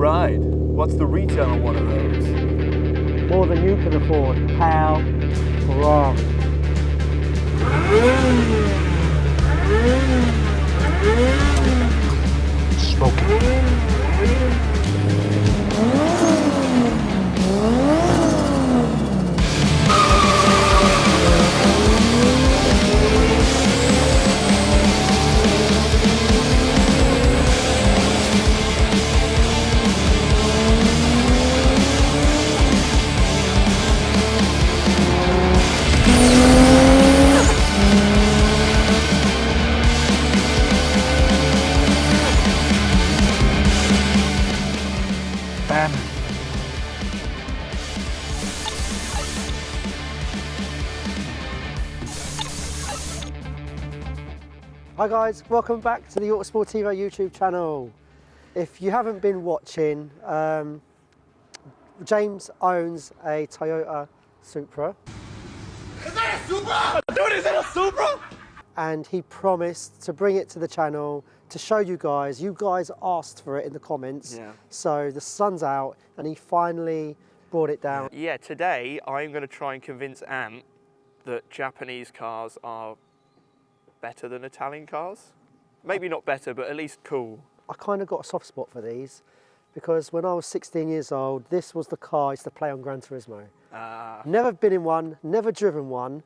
Right. What's the retail on one of those? More than you can afford. Pow. Ferrari. Smoking. Hi guys, welcome back to the Autosportivo YouTube channel. If you haven't been watching, James owns a Toyota Supra. Is that a Supra? Dude, is it a Supra? And he promised to bring it to the channel to show you guys. You guys asked for it in the comments. Yeah. So the sun's out and he finally brought it down. Yeah, today I'm going to try and convince Ant that Japanese cars are better than Italian cars. Maybe not better, but at least cool. I kind of got a soft spot for these because when I was 16 years old, this was the car I used to play on Gran Turismo. Never been in one, never driven one.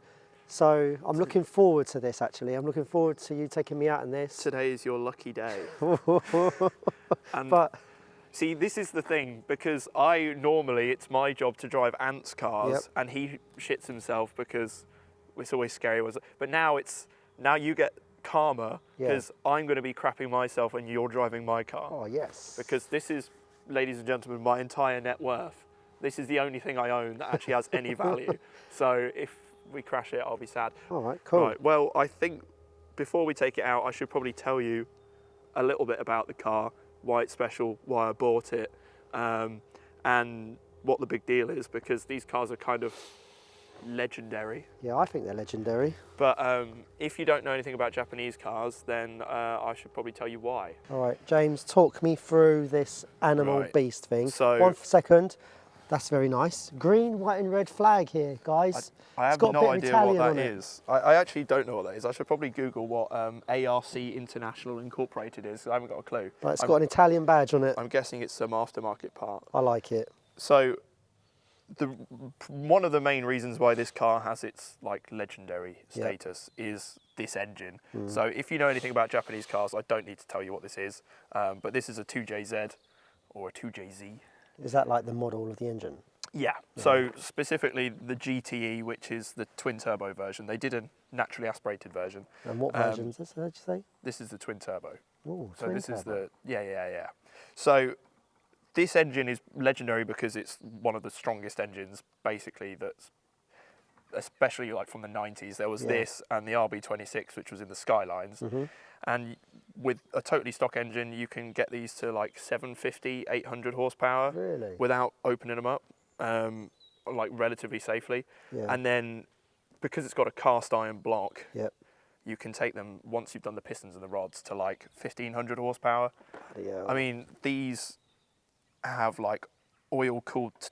So I'm looking forward to this actually. I'm looking forward to you taking me out in this. Today is your lucky day. And But see, this is the thing, because it's my job to drive Ant's cars, Yep. and he shits himself because it's always scary. But now you get karma, Yeah. because I'm going to be crapping myself and you're driving my car. oh yes. Because this is, ladies and gentlemen, my entire net worth. This is the only thing I own that actually has any value. So if we crash it, I'll be sad. All right, cool. Right, well, I think before we take it out, I should probably tell you a little bit about the car, why it's special, why I bought it, and what the big deal is, because these cars are kind of legendary. Yeah, I think they're legendary. But if you don't know anything about Japanese cars, then I should probably tell you why. All right, James, talk me through this animal Right. beast thing. So- 1 second. That's very nice. Green, white and red flag here, guys. I It's have got a no bit of idea Italian what on that it. is. I actually don't know what that is. I should probably Google what ARC International Incorporated is. I haven't got a clue. But it's got an Italian badge on it. I'm guessing it's some aftermarket part. I like it. So, one of the main reasons why this car has its legendary status is this engine. So, if you know anything about Japanese cars, I don't need to tell you what this is. But this is a 2JZ or a 2JZ. Is that like the model of the engine? Yeah. So specifically the GTE, which is the twin turbo version. They did a naturally aspirated version. And what version is this, did you say? This is the twin turbo. Oh, So this is the yeah. So this engine is legendary because it's one of the strongest engines, basically. That's especially from the 90s. There was this and the RB26, which was in the Skylines, and with a totally stock engine, you can get these to 750, 800 horsepower Really? without opening them up, relatively safely. Yeah. And then because it's got a cast iron block, Yep. you can take them, once you've done the pistons and the rods, to 1500 horsepower. Bloody hell. I mean, these have oil-cooled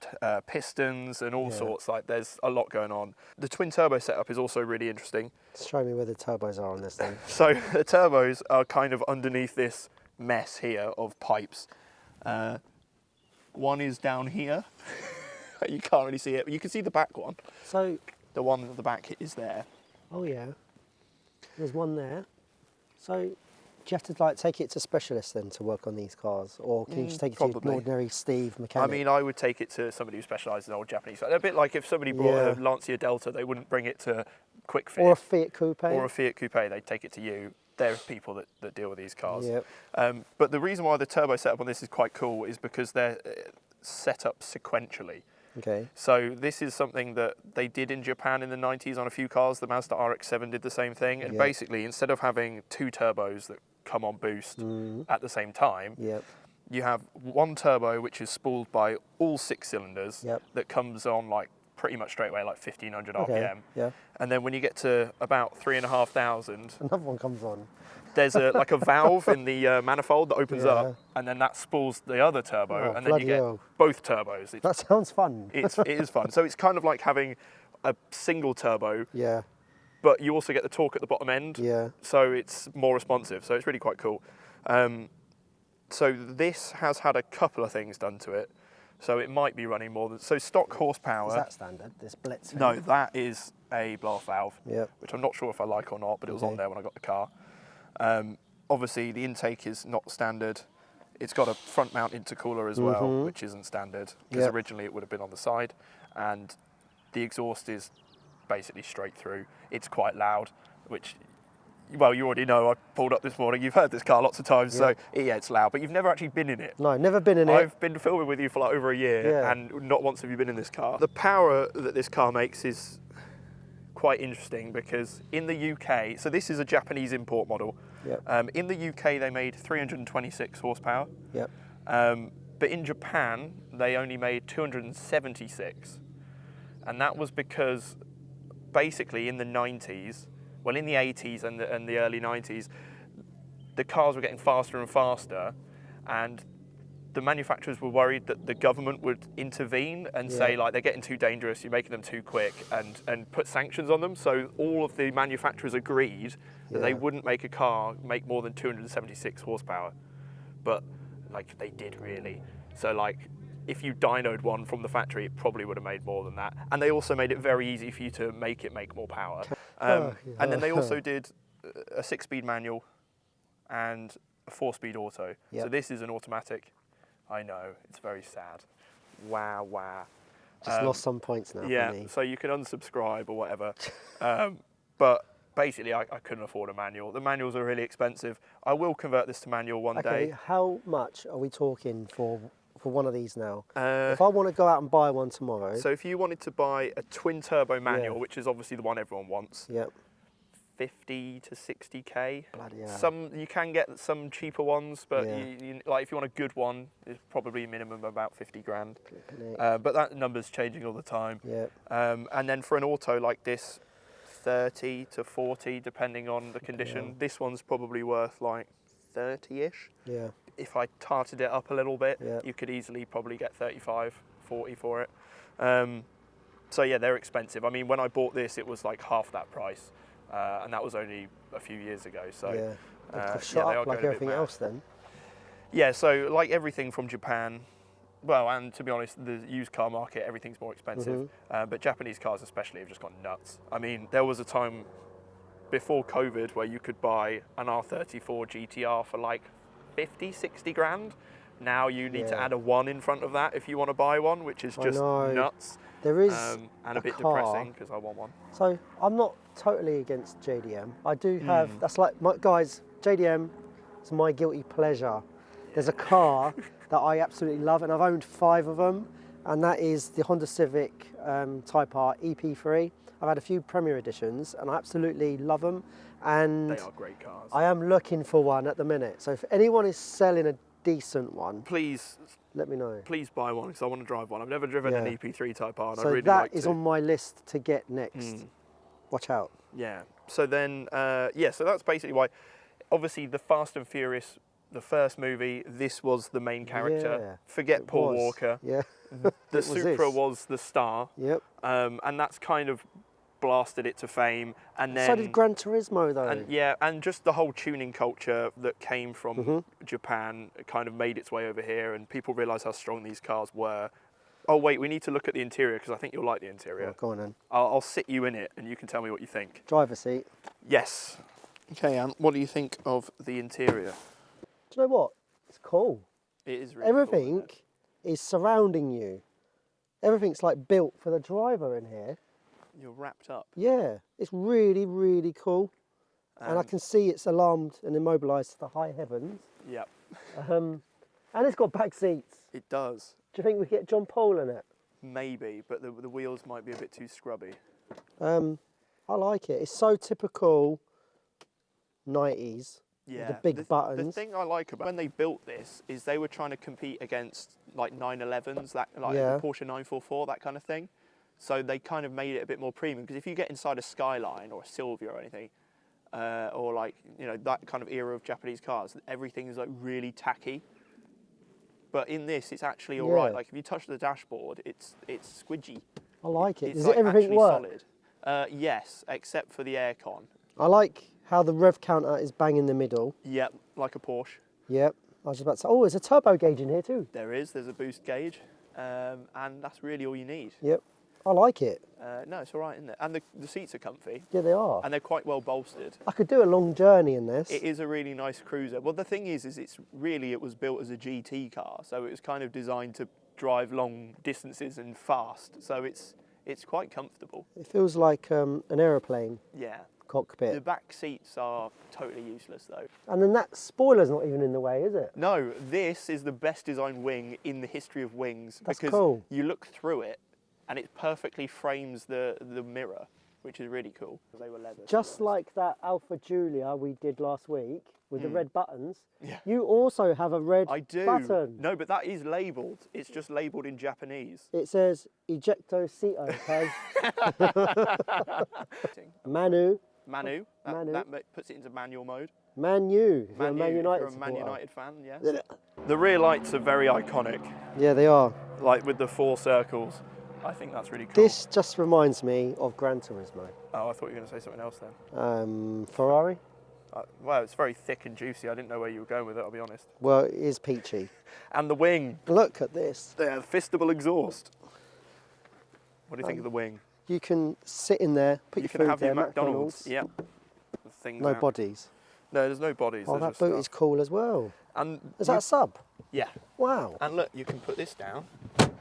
pistons and all sorts. There's a lot going on. The twin turbo setup is also really interesting. Show me where the turbos are on this thing. So the turbos are kind of underneath this mess here of pipes. One is down here. You can't really see it, but you can see the back one. So, The one at the back is there. oh yeah, there's one there. So, do you have to take it to specialists then to work on these cars, or can you just take it to Probably. an ordinary Steve mechanic? I mean, I would take it to somebody who specialises in old Japanese. A bit like if somebody brought a Lancia Delta, they wouldn't bring it to Quick Fit. or a Fiat Coupe. Or a Fiat Coupe, they'd take it to you. There are people that deal with these cars. Yep. But the reason why the turbo setup on this is quite cool is because they're set up sequentially. Okay. So this is something that they did in Japan in the 90s on a few cars. The Mazda RX-7 did the same thing. And basically, instead of having two turbos that come on boost at the same time, you have one turbo which is spooled by all 6 cylinders that comes on pretty much straight away, 1500 RPM. Yeah. And then when you get to about 3,500, Another one comes on. there's like a valve in the manifold that opens Yeah. up, and then that spools the other turbo, Oh, and then you bloody get hell. both turbos. That sounds fun. It is fun. So it's kind of like having a single turbo, Yeah, but you also get the torque at the bottom end. yeah. So it's more responsive. So it's really quite cool. So this has had a couple of things done to it. So it might be running more than... So stock horsepower... Is that standard, this blitz thing? No, that is a blow-off valve, Yep. which I'm not sure if I like or not, but it was on Okay. there when I got the car. Obviously, the intake is not standard. It's got a front-mount intercooler as well, which isn't standard, because Yep. originally it would have been on the side. And the exhaust is basically straight through. It's quite loud, which... Well, you already know, I pulled up this morning, you've heard this car lots of times, so yeah, it's loud, but you've never actually been in it. No, never been in it. I've been filming with you for like over a year, Yeah. and not once have you been in this car. The power that this car makes is quite interesting, because in the UK, so this is a Japanese import model. Yep. In the UK, they made 326 horsepower, Yep. but in Japan, they only made 276. And that was because basically in the 90s, well, in the 80s and the early 90s, the cars were getting faster and faster, and the manufacturers were worried that the government would intervene and say, like, they're getting too dangerous, you're making them too quick, and put sanctions on them. So all of the manufacturers agreed that they wouldn't make a car make more than 276 horsepower. But, like, they did really. So, like, if you dynoed one from the factory, it probably would have made more than that. And they also made it very easy for you to make it make more power. And then they also did a 6-speed manual and a 4-speed auto. Yep. So this is an automatic. I know, it's very sad. Wow. Just lost some points now Yeah, for me. so you can unsubscribe or whatever. But basically, I couldn't afford a manual. The manuals are really expensive. I will convert this to manual one Okay, day. how much are we talking for one of these now? If I want to go out and buy one tomorrow... So if you wanted to buy a twin turbo manual, Yeah. which is obviously the one everyone wants, Yep. 50 to 60k. Bloody hell. Some you can get some cheaper ones, but Yeah. you, like if you want a good one, it's probably minimum about 50 grand. Flipping But that number's changing all the time. Yep. And then for an auto like this, 30 to 40 depending on the condition. hell. This one's probably worth like 30ish. Yeah. If I tarted it up a little bit, Yeah. you could easily probably get 35, 40 for it. So yeah, they're expensive. I mean, when I bought this, it was like half that price, and that was only a few years ago. So Yeah. They've yeah, shot they are up like going a bit everything mad. else then. Yeah, so like everything from Japan, well, and to be honest, the used car market, everything's more expensive. But Japanese cars especially have just gone nuts. I mean, there was a time before COVID where you could buy an R34 GTR for like 50, 60 grand. Now you need to Yeah. add a 1 in front of that if you want to buy one, which is I just know. nuts. There is and a bit car- depressing because I want one. So I'm not totally against JDM. I do have, that's like, guys, JDM is my guilty pleasure. There's a car that I absolutely love, and I've owned 5 of them, and that is the Honda Civic Type R EP3. I've had a few Premier Editions, and I absolutely love them. And They are great cars. I am looking for one at the minute. So if anyone is selling a decent one, Please let me know. buy one because I want to drive one. I've never driven an Yeah. EP3 Type R, and So I really that like is to. on my list to get next. Watch out. Yeah. So then, so that's basically why. Obviously, the Fast and Furious, the first movie, this was the main character. Yeah, Forget it Paul was. Walker. Yeah. The was Supra this. was the star. Yep. And that's kind of blasted it to fame. And then So did Gran Turismo though. and just the whole tuning culture that came from Japan kind of made its way over here, and people realised how strong these cars were. Oh wait, we need to look at the interior because I think you'll like the interior. Oh, go on then. I'll sit you in it and you can tell me what you think. Driver seat. Yes. Okay, what do you think of the interior? Do you know what? It's cool. It is really cool, isn't Everything it? is surrounding you. Everything's like built for the driver in here. You're wrapped up. Yeah, it's really, really cool. And I can see it's alarmed and immobilised to the high heavens. Yep, And it's got back seats. it does. Do you think we get John Paul in it? Maybe, but the wheels might be a bit too scrubby. I like it. It's so typical 90s. Yeah, The big The buttons. thing I like about when they built this is they were trying to compete against like 911s, that like Yeah. the Porsche 944, that kind of thing. So they kind of made it a bit more premium because if you get inside a Skyline or a Sylvia or anything, or like, you know, that kind of era of Japanese cars. Everything is like really tacky. But in this, it's actually all right. Like if you touch the dashboard, it's squidgy. I like it. It's Does like everything actually work? solid. Yes, except for the aircon. I like how the rev counter is bang in the middle. Yep, like a Porsche. Yep. I was just about to say, oh, there's a turbo gauge in here too. There's a boost gauge, and that's really all you need. Yep. I like it. No, it's all right, isn't it? And the seats are comfy. Yeah, they are. And they're quite well bolstered. I could do a long journey in this. It is a really nice cruiser. Well, the thing is it was built as a GT car, so it was kind of designed to drive long distances and fast. So it's quite comfortable. It feels like an aeroplane Yeah. cockpit. The back seats are totally useless though. And then that spoiler's not even in the way, is it? No, this is the best designed wing in the history of wings. That's because cool. you look through it and it perfectly frames the mirror, which is really cool. They were leather. Just like that Alpha Giulia we did last week with the red buttons, Yeah. you also have a red I do. button. No, but that is labelled. It's just labelled in Japanese. It says Ejecto Seato, Pez. Manu. Manu. Manu. That puts it into manual mode. Manu. If you're a Manu, Man if United you're a Man supporter. United fan, yeah. The rear lights are very iconic, Yeah, they are. like with the 4 circles. I think that's really cool. This just reminds me of Gran Turismo. Oh, I thought you were going to say something else then. Ferrari? Well, it's very thick and juicy. I didn't know where you were going with it, I'll be honest. Well, it is peachy. And the wing. Look at this. The fistable exhaust. What do you think of the wing? You can sit in there, put You your can food have there, your McDonald's. Yep. The things No out. bodies. No, there's no bodies. Oh, there's that just boot stuff. is cool as well. And Is that a sub? Yeah. Wow. And look, you can put this down.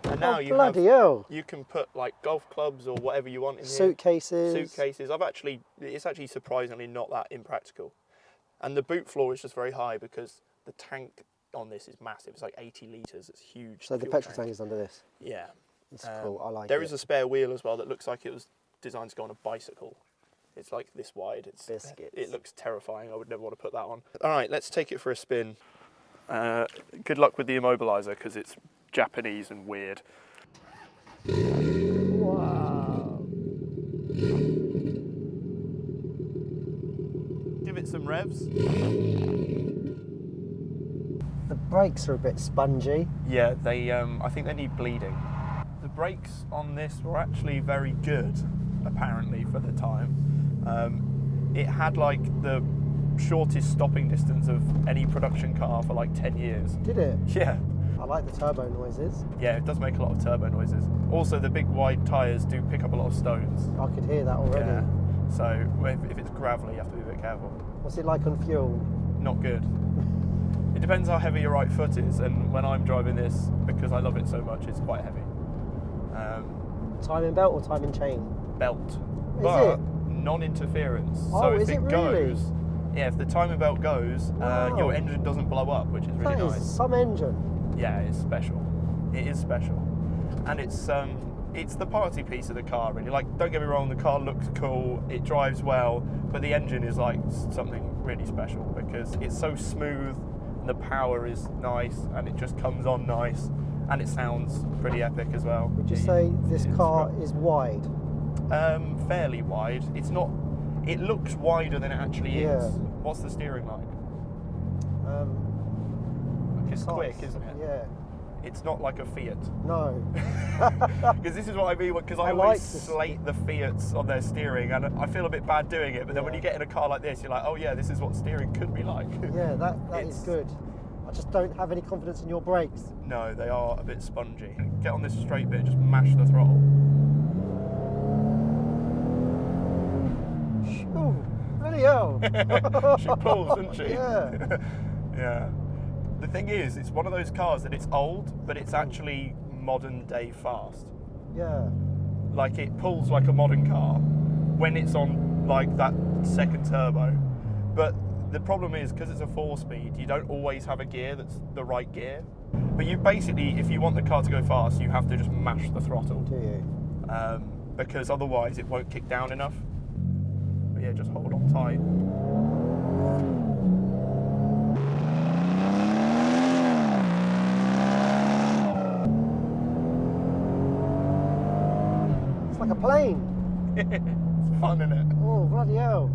And now Oh, you bloody hell. You can put like golf clubs or whatever you want in Suitcases. here. Suitcases. It's actually surprisingly not that impractical. And the boot floor is just very high because the tank on this is massive. It's like 80 litres. It's huge. So the fuel petrol tank is under this. Yeah. It's cool. I like it. There is a spare wheel as well that looks like it was designed to go on a bicycle. It's like this wide. Biscuits. It looks terrifying. I would never want to put that on. All right, let's take it for a spin. Good luck with the immobiliser because it's Japanese and weird. Wow. Give it some revs. The brakes are a bit spongy. Yeah, I think they need bleeding. The brakes on this were actually very good, apparently, for the time. It had like the shortest stopping distance of any production car for like 10 years. Did it? Yeah. I like the turbo noises. Yeah, it does make a lot of turbo noises. Also, the big wide tyres do pick up a lot of stones. I could hear that already. Yeah. So if it's gravelly, you have to be a bit careful. What's it like on fuel? Not good. It depends how heavy your right foot is, and when I'm driving this, because I love it so much, it's quite heavy. Timing belt or timing chain? Belt. Is But it? non-interference. Oh, so if is it it really? goes, yeah, if the timing belt goes, Wow. your engine doesn't blow up, which is really That nice. is some engine. Yeah, it's special. It is special, and it's the party piece of the car, really. Like, don't get me wrong, the car looks cool, it drives well, but the engine is like something really special because it's so smooth, and the power is nice, and it just comes on nice, and it sounds pretty epic as well. Would you say this car is wide? Fairly wide. It's not. It looks wider than it actually Yeah. is. What's the steering like? It's Precise. quick, isn't it? Yeah. It's not like a Fiat. No. Because this is what I mean, because I I always like this. slate the Fiats on their steering, and I feel a bit bad doing it, but then when Yeah. you get in a car like this, you're like, oh yeah, this is what steering could be like. Yeah, that is It's- good. I just don't have any confidence in your brakes. No, they are a bit spongy. Get on this straight bit, just mash the throttle. Ooh, bloody hell. She pulls, doesn't she? Yeah. Yeah. The thing is, it's one of those cars that it's old, but it's actually modern day fast. Yeah. Like, it pulls like a modern car when it's on like that second turbo. But the problem is, because it's a 4-speed, you don't always have a gear that's the right gear. But you basically, if you want the car to go fast, you have to just mash the throttle. Do you? Because otherwise it won't kick down enough. But yeah, just hold on tight. It's like a plane. It's fun, isn't it? Oh, bloody hell.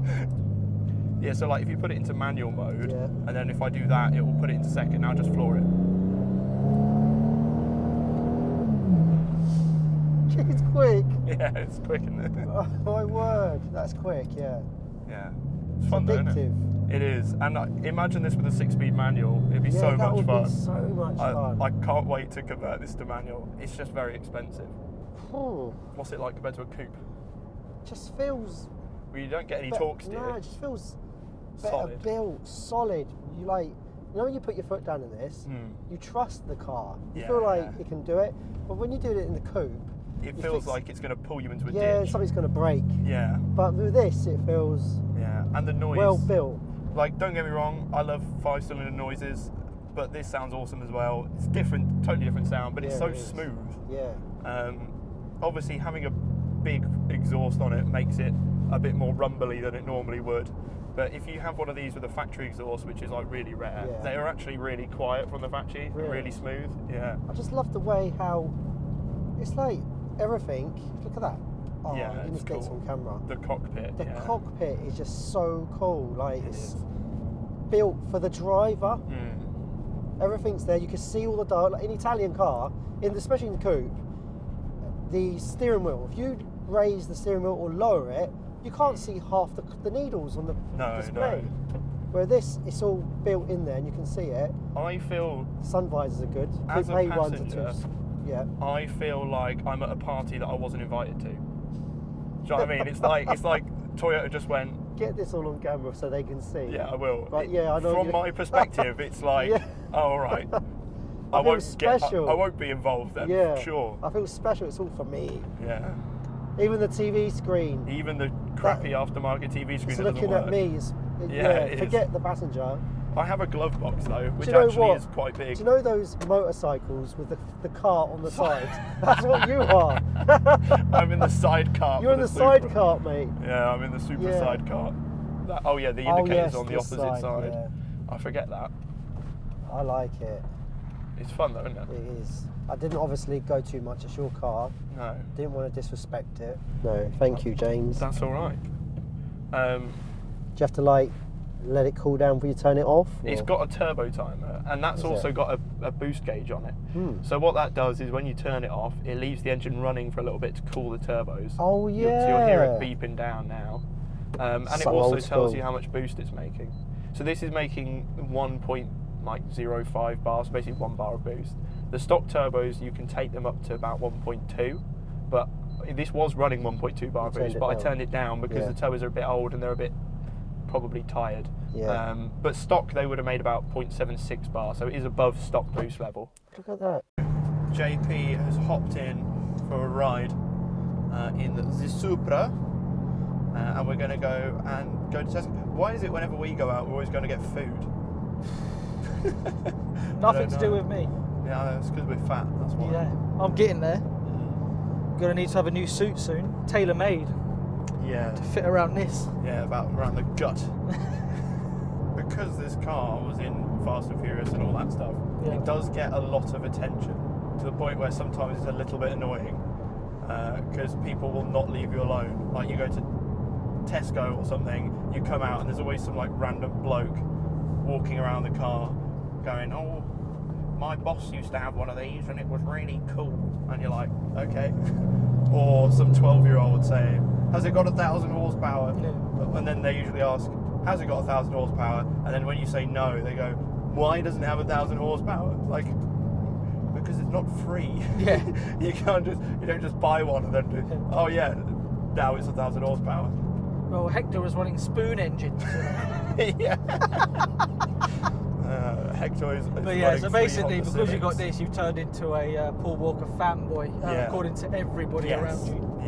Yeah, so like if you put it into manual mode, Yeah. and then if I do that, it will put it into second. Now just floor it. It's quick. Yeah, it's quick, isn't it? Oh my word, that's quick. Yeah. Yeah. It's It's fun though, isn't addictive. it? It is. And imagine this with a 6-speed manual. It'd be Yeah, so that much would fun. be so much fun. I can't wait to convert this to manual. It's just very expensive. Oh, What's it like compared to a coupe? just feels. Well, you don't get any torque steer. No, it just feels better Solid. built, solid. You like, you know, when you put your foot down in this, you trust the car. You Yeah, feel like yeah. it can do it. But when you do it in the coupe, It feels like it's going to pull you into a yeah, ditch. something's going to break. Yeah, But with this, it feels yeah. And the noise. well built. Like, don't get me wrong, I love 5-cylinder noises, but this sounds awesome as well. It's different, totally different sound, but it's Yeah, so it is. smooth. Yeah. Obviously, having a big exhaust on it makes it a bit more rumbly than it normally would. But if you have one of these with a factory exhaust, which is like really rare, Yeah. they are actually really quiet from the factory, and Really? really smooth. Yeah. I just love the way how it's like everything. Look at that. Oh, Yeah, you need it's to get this cool. on camera. The cockpit. The yeah. cockpit is just so cool. Like It it's is. built for the driver. Mm. Everything's there. You can see all the dial. Like an Italian car, especially in the coupe, the steering wheel. If you raise the steering wheel or lower it, you can't see half the needles on the display. Where this, it's all built in there and you can see it. I feel Sun visors are good. As Coupe a A1s are passenger, yeah. I feel like I'm at a party that I wasn't invited to. Do you know what I mean? It's like Toyota just went, Get this all on camera so they can see. yeah, I will. Right, yeah, I know. From my perspective, it's like, Yeah. oh, all right. I feel won't special. I won't be involved then. Yeah. For sure. I feel special. It's all for me. Yeah. Even the TV screen. Even the crappy aftermarket TV screen It's that doesn't looking work. at me. Yeah, it is. Forget the passenger. I have a glove box though, which Do you know actually what? is quite big. Do you know those motorcycles with the cart on the side? That's what you are. I'm in the sidecar. You're for in the Supra. sidecar, mate. Yeah, I'm in the Supra Yeah. sidecar. Oh yeah, the Oh, indicator's yes, on the this opposite side. yeah. I forget that. I like it. It's fun though, isn't it? It is. I didn't obviously go too much. It's your car. No. Didn't want to disrespect it. No, thank you, James. Do That's all right. you have to like let it cool down before you turn it off? It's or- got a turbo timer, and that's Is also it? got a boost gauge on it. Hmm. So what that does is when you turn it off, it leaves the engine running for a little bit to cool the turbos. Oh, So you'll hear it yeah. beeping down now. And it So also old tells school. you how much boost it's making. So this is making 1.05 bars, so basically 1 bar of boost. The stock turbos, you can take them up to about 1.2, but this was running 1.2 bar You turned boost, it but I down. turned it down because Yeah. the turbos are a bit old and they're a bit probably tired. Yeah. But stock, they would have made about 0.76 bar, so it is above stock boost level. Look at that. JP has hopped in for a ride in the Supra, and we're going to go to Tesco. Why is it whenever we go out, we're always going to get food? Nothing to do with me. Yeah, it's because we're fat, that's why. Yeah, I'm getting there. Gonna need to have a new suit soon, tailor-made, Yeah, to fit around this. yeah, about around the gut. Because this car was in Fast and Furious and all that stuff, Yeah. it does get a lot of attention, to the point where sometimes it's a little bit annoying, because people will not leave you alone. Like you go to Tesco or something, you come out and there's always some like random bloke walking around the car going, oh, my boss used to have one of these and it was really cool. And you're like, okay. Or some 12-year-old saying, has it got 1,000 horsepower? Yeah. And then they usually ask, has it got 1,000 horsepower? And then when you say no, they go, why doesn't it have 1,000 horsepower? Like, because it's not free. Yeah. you don't just buy one and then do, oh yeah, now it's 1,000 horsepower. Well, Hector was running spoon engines. Yeah. Hector is But yeah, running so 3 basically, Honda because you got Civics. this, you've turned into a Paul Walker fanboy, Yeah. according to everybody around you.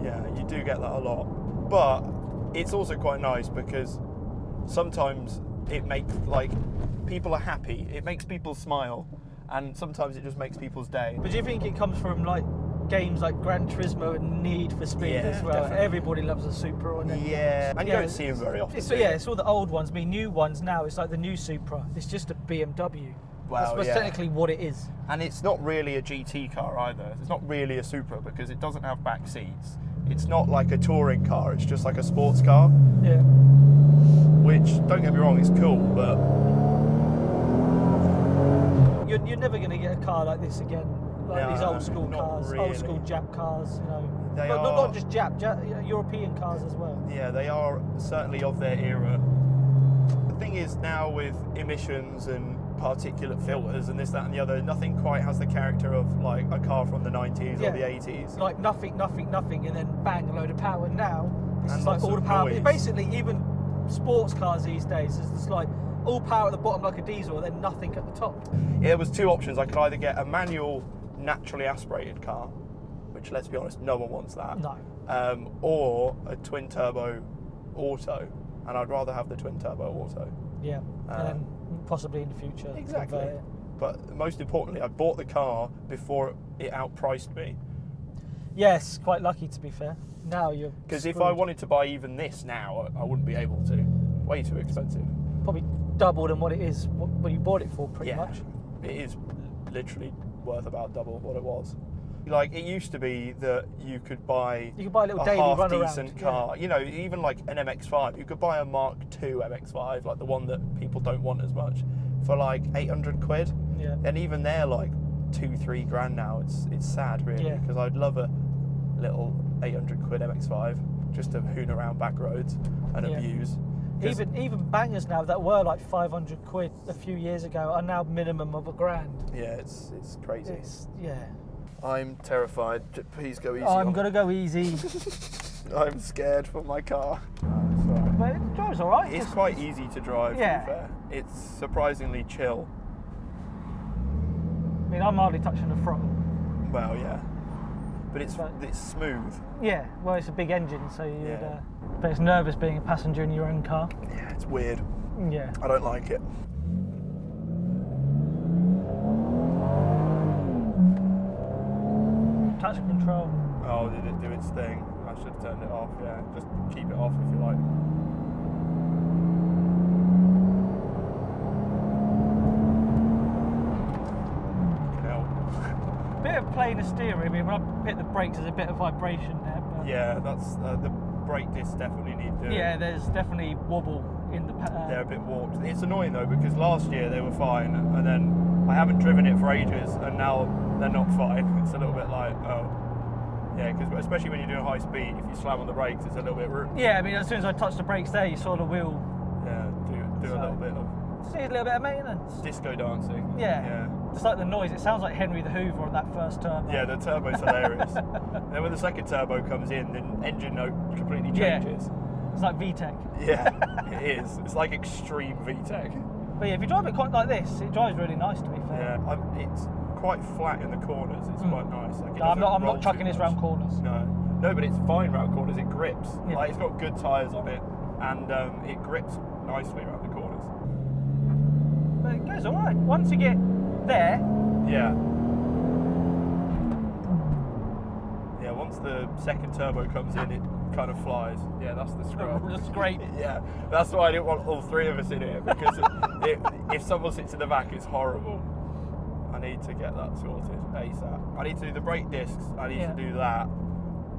Yeah, you do get that a lot. But it's also quite nice because sometimes it makes, like, people are happy. It makes people smile. And sometimes it just makes people's day. But do you think it comes from like games like Gran Turismo and Need for Speed Yeah, as well? definitely. Everybody loves a Supra on it. Yeah, and you Yeah, don't see them very often. So do you? yeah, it's all the old ones. I mean, new ones now. It's like the new Supra. It's just a BMW. Well, That's yeah. technically what it is. And it's not really a GT car either. It's not really a Supra because it doesn't have back seats. it's not like a touring car, it's just like a sports car. Yeah. Which, don't get me wrong, it's cool, but You're never going to get a car like this again. Like No, these old school not cars, really. old school Jap cars, you know. They But are- not just Jap, European cars as well. yeah, they are certainly of their era. The thing is now with emissions and particulate filters and this, that and the other, nothing quite has the character of like a car from the 90s Yeah. or the 80s. Like nothing, and then bang, a load of power. Now it's And just like lots all the of power. noise. Basically, even sports cars these days is just like all power at the bottom like a diesel, and then nothing at the top. There was two options. I could either get a manual, naturally aspirated car, which, let's be honest, no one wants that. No. Or a twin turbo auto, and I'd rather have the twin turbo auto. Yeah, and then possibly in the future. Exactly. convert it. But most importantly, I bought the car before it outpriced me. Yes, quite lucky to be fair. Now you're Because if I screwed. wanted to buy even this now, I wouldn't be able to. Way too expensive. Probably double than what it is what you bought it for, pretty Yeah, much. it is literally worth about double what it was. Like, it used to be that you could buy You could buy a little daily run around. half-decent car. You know, even like an MX-5. You could buy a Mark II MX-5, like the one that people don't want as much, for like 800 quid. Yeah. And even they're like 2-3 grand now. It's sad, really, Yeah. because I'd love a little 800 quid MX-5 just to hoon around back roads and Yeah. abuse. 'Cause- Even bangers now that were like 500 quid a few years ago are now minimum of £1,000. yeah, it's crazy. Yeah. I'm terrified. Please go easy. I'm on gonna go easy, it. I'm scared for my car. Sorry. but it drives all right. It's Just- quite easy to drive, Yeah. to be fair. It's surprisingly chill. I mean, I'm hardly touching the throttle. Well, yeah. But it's But- smooth. Yeah, well, it's a big engine, so you'd. Yeah. But it's nervous being a passenger in your own car. Yeah, it's weird. Yeah. I don't like it. Traction control. Oh, did it do its thing? I should have turned it off, yeah. Just keep it off if you like. Fucking hell. Bit of playing the steering. I mean, when I hit the brakes, there's a bit of vibration there. But Yeah, that's the brake discs definitely need doing. yeah, there's definitely wobble in the. They're a bit warped. It's annoying though because last year they were fine, and then I haven't driven it for ages, and now they're not fine. It's a little bit like, oh, yeah, because especially when you're doing high speed, if you slam on the brakes, it's a little bit. Yeah, I mean, as soon as I touch the brakes there, you saw the wheel. Yeah, do a So- little bit of Just need a little bit of maintenance. disco dancing. Yeah. Yeah. Just like the noise, it sounds like Henry the Hoover on that first turbo. Yeah, the turbo's hilarious. Then when the second turbo comes in, the engine note completely Yeah. changes. It's like VTEC. Yeah, it is. It's like extreme VTEC. But yeah, if you drive it quite like this, it drives really nice to be fair. Yeah, it's quite flat in the corners. It's quite nice. Like, it No, I'm doesn't roll not chucking too this much. round corners. No, but it's fine round corners. It grips. Yeah. Like, it's got good tyres on it, and it grips nicely around the corners. But it goes alright. Once you get there, Yeah. Yeah, once the second turbo comes in, it kind of flies. Yeah, that's the scrub. that's great. Yeah, that's why I didn't want all three of us in here, because if someone sits in the back, it's horrible. I need to get that sorted ASAP. I need to do the brake discs, I need Yeah. to do that,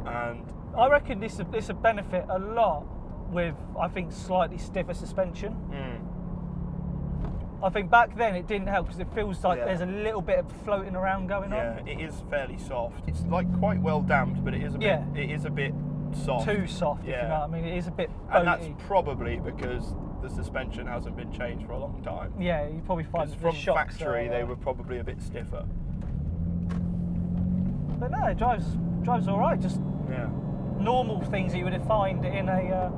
and I reckon this would benefit a lot with, I think, slightly stiffer suspension. I think back then it didn't help because it feels like Yeah. there's a little bit of floating around going yeah, on. it is fairly soft. It's like quite well damped, but it is a bit. Yeah. It is a bit soft. Too soft, if you Yeah. know what I mean. It is a bit And that's boaty. probably because the suspension hasn't been changed for a long time. Yeah, you probably find Because that from the shocks factory, are, they were probably a bit stiffer. But no, it drives all right. Just Yeah. normal things that you would find in a.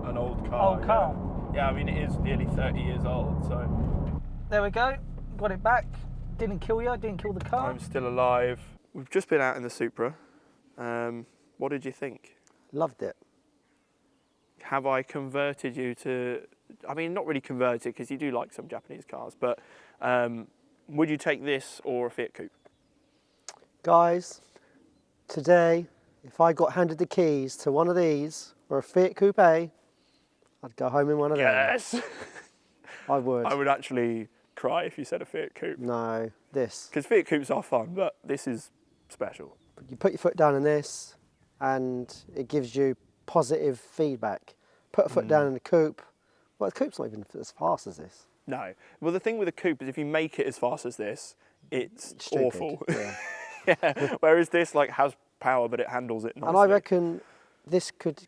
An old car. Old car. Yeah, I mean, it is nearly 30 years old, so There we go. Got it back. Didn't kill you. Didn't kill the car. I'm still alive. We've just been out in the Supra. What did you think? Loved it. Have I converted you to... I mean, not really converted, because you do like some Japanese cars, but would you take this or a Fiat Coupe? Guys, today, if I got handed the keys to one of these or a Fiat Coupe, I'd go home in one of them. Yes! I would. I would actually cry if you said a Fiat Coupe. No, this. Because Fiat Coupes are fun, but this is special. You put your foot down in this, and it gives you positive feedback. Put a foot down in the coupe. Well, the coupe's not even as fast as this. No. Well, the thing with a coupe is if you make it as fast as this, it's Stupid. awful. Yeah. Yeah. Whereas this like has power, but it handles it nicely. And I reckon this could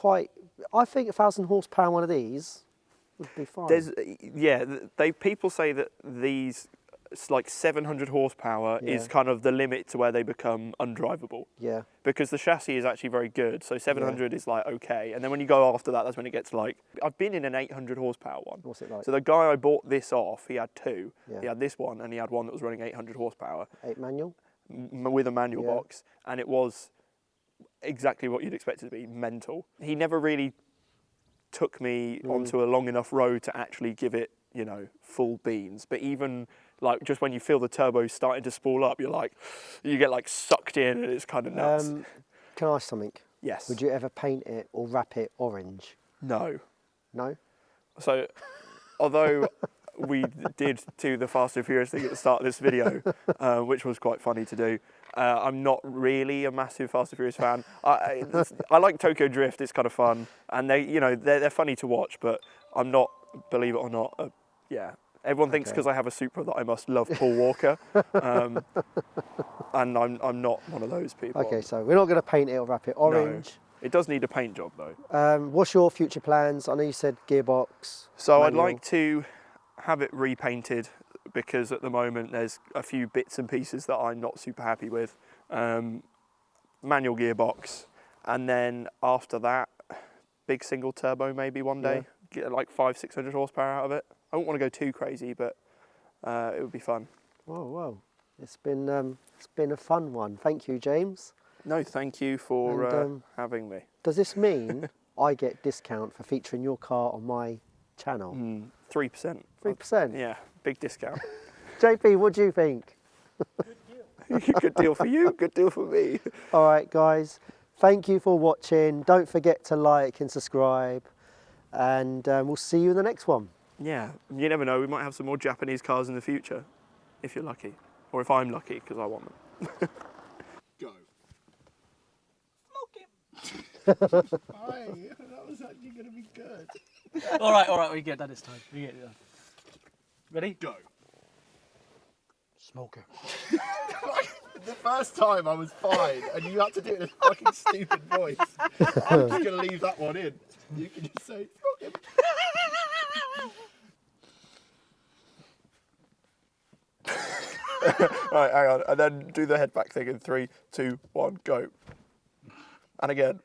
I think 1,000 horsepower one of these would be fine. People say that these like 700 horsepower is Yeah. kind of the limit to where they become undrivable. Yeah. Because the chassis is actually very good, so 700 is like okay, and then when you go after that, that's when it gets like. I've been in an 800 horsepower one. What's it like? So the guy I bought this off, he had two. Yeah. He had this one, and he had one that was running 800 horsepower 8 manual? with a manual Yeah. box, and it was exactly what you'd expect it to be, mental. He never really took me onto a long enough road to actually give it, you know, full beans. But even like just when you feel the turbo starting to spool up, you get like sucked in, and it's kind of nuts. Can I ask something? Yes. Would you ever paint it or wrap it orange? No. No? So, although we did do the Fast and Furious thing at the start of this video, which was quite funny to do, I'm not really a massive Fast and Furious fan. I like Tokyo Drift; it's kind of fun, and they're funny to watch. But I'm not, believe it or not, Everyone thinks because I have a Supra that I must love Paul Walker, and I'm not one of those people. Okay, so we're not going to paint it or wrap it orange. No. It does need a paint job though. What's your future plans? I know you said gearbox. So manual. I'd like to have it repainted because at the moment there's a few bits and pieces that I'm not super happy with. Manual gearbox, and then after that, big single turbo maybe one day. Get like 500-600 horsepower out of it. I wouldn't want to go too crazy, but it would be fun. Whoa. It's been a fun one. Thank you, James. No, thank you for having me. Does this mean I get discount for featuring your car on my channel? 3%. 3%? Yeah, big discount. JP, what do you think? Good deal for you, good deal for me. All right, guys. Thank you for watching. Don't forget to like and subscribe. And we'll see you in the next one. Yeah, you never know. We might have some more Japanese cars in the future, if you're lucky. Or if I'm lucky, because I want them. Go. Smoke him. Aye, that was actually going to be good. All right, we get that this time. We get it done. Ready? Go. Smoke him. The first time I was fine, and you had to do it in a fucking stupid voice. I'm just going to leave that one in. You can just say, smoke him. Right, hang on, and then do the head back thing in 3, 2, 1, go. And again.